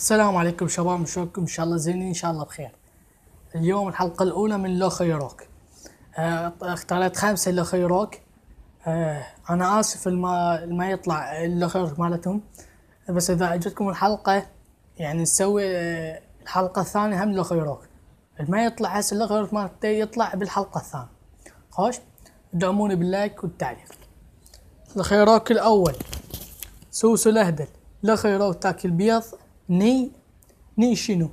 السلام عليكم شباب، شلونكم؟ ان شاء الله زينين، ان شاء الله بخير. اليوم الحلقة الأولى من لو خيروك. اختاريت 5 لو خيروك. أنا آسف ما يطلع اللو خيروك مالتهم، بس إذا عجبتكم الحلقة يعني نسوي الحلقة الثانية هم لو خيروك. ما يطلع هسه اللو خيروك مالته يطلع بالحلقة الثانية. خوش ادعموني باللايك والتعليق. لو خيروك الأول سوسو الأهدل. لو خيروك تاكل بيض ني شنو؟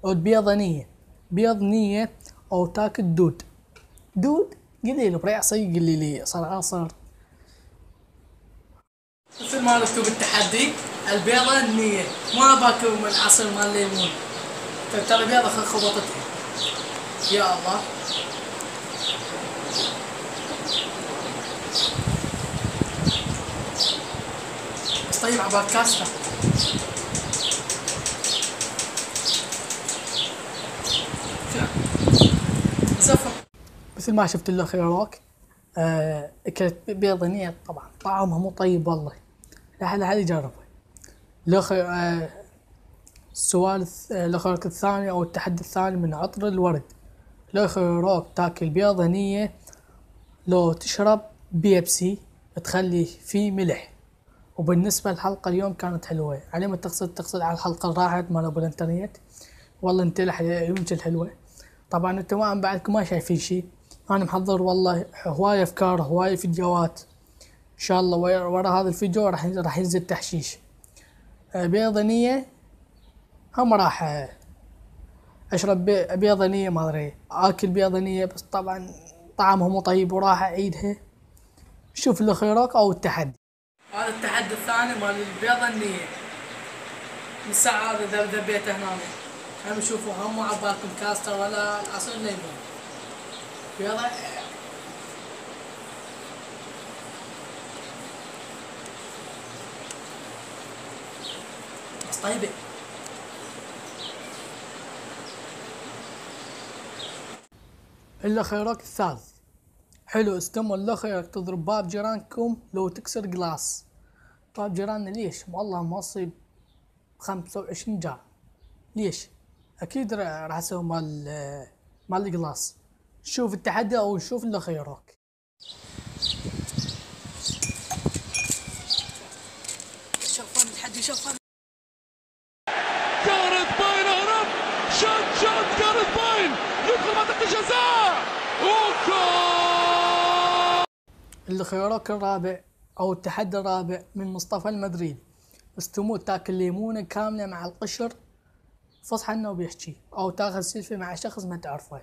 او بيضة نية، بيض نية، او تاكل دود قليل بريع صي قليلية صار مثل ما قلتوا بالتحدي البيضة النية ما باكل من عصير مال ليمون. ترى بيضة خبطتها يا الله. بس طيب عبال كاسة مثل ما شفت اللو خيروك. اكلت بيضة نية، طبعا طعمها مو طيب والله، لا حد يجربه. لو السوالف لو خيروك الثاني او التحدي الثاني من عطر الورد. لو خيروك تاكل بيضة نية لو تشرب بيبسي تخلي فيه ملح. وبالنسبة للحلقة اليوم كانت حلوة، على ما تقصد على الحلقة اللي راحت مال ابو الانترنت. والله انت يمكن حلوة. طبعا انتم بعدكم ما شايفين شي، انا محضر والله هواية افكار، هواية فيديوهات. ان شاء الله ورا هذا الفيديو راح ينزل تحشيش. بيضة نية هم راح اشرب بيضة نية، ما ادري اكل بيضة نية، بس طبعا طعمها مو طيب وراح اعيدها. شوف اللي خيروك او التحدي. هذا التحدي الثاني مال البيضة النية. من الساعة هذا ذبيته هنا هم شوفوا، هم مو عبالكم كاستر ولا العصير ليمون. بيضة بس طيبة. اللي خيروك الثالث حلو، استموا. اللي خيروك تضرب باب جيرانكم لو تكسر قلاص. باب جيراننا ليش؟ والله موصي 25 جار. ليش؟ اكيد راح اسوي مال القلاص. شوف التحدي او شوف اللي خيروك. شوفون التحدي، شوفون جارث بايل هرب، شوت جارث بايل يدخل منطقة الجزاء. اللي خيروك الرابع او التحدي الرابع من مصطفى المدريد. استموت تاكل ليمونة كاملة مع القشر فصح عنه وبيحكي، او تاخذ سيلفي مع شخص ما تعرفه.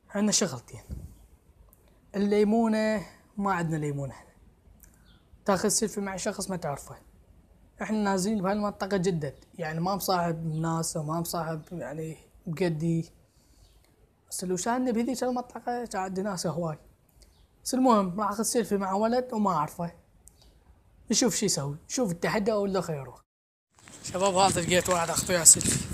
عندنا شغلتين، الليمونة ما عندنا ليمونة، تاخذ سيلفي مع شخص ما تعرفه. احنا نازلين بهالمنطقة جدد، يعني ما مصاحب ناس وما مصاحب يعني بقدي، بس لو شاهدنا بهذيك المنطقة عندنا ناس هواي. بس المهم راح اخذ سيلفي مع ولد وما اعرفه. نشوف شو يسوي، شوف التحدي او اللي خيروه. شباب هذا لقيت واحد اخذ وياه سيلفي.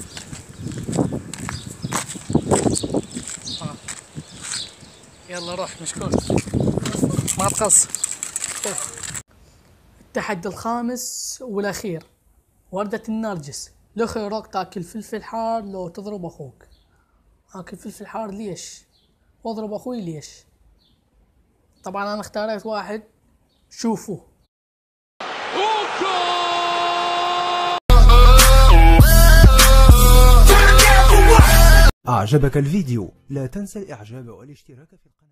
يلا روح مشكور ما تقصر. التحدي الخامس والاخير وردة النرجس. لو خيروك تاكل فلفل حار لو تضرب اخوك. اكل فلفل حار ليش؟ واضرب اخوي ليش؟ طبعا انا اختاريت واحد، شوفوه. أعجبك الفيديو؟ لا تنسى الإعجاب والاشتراك في القناة.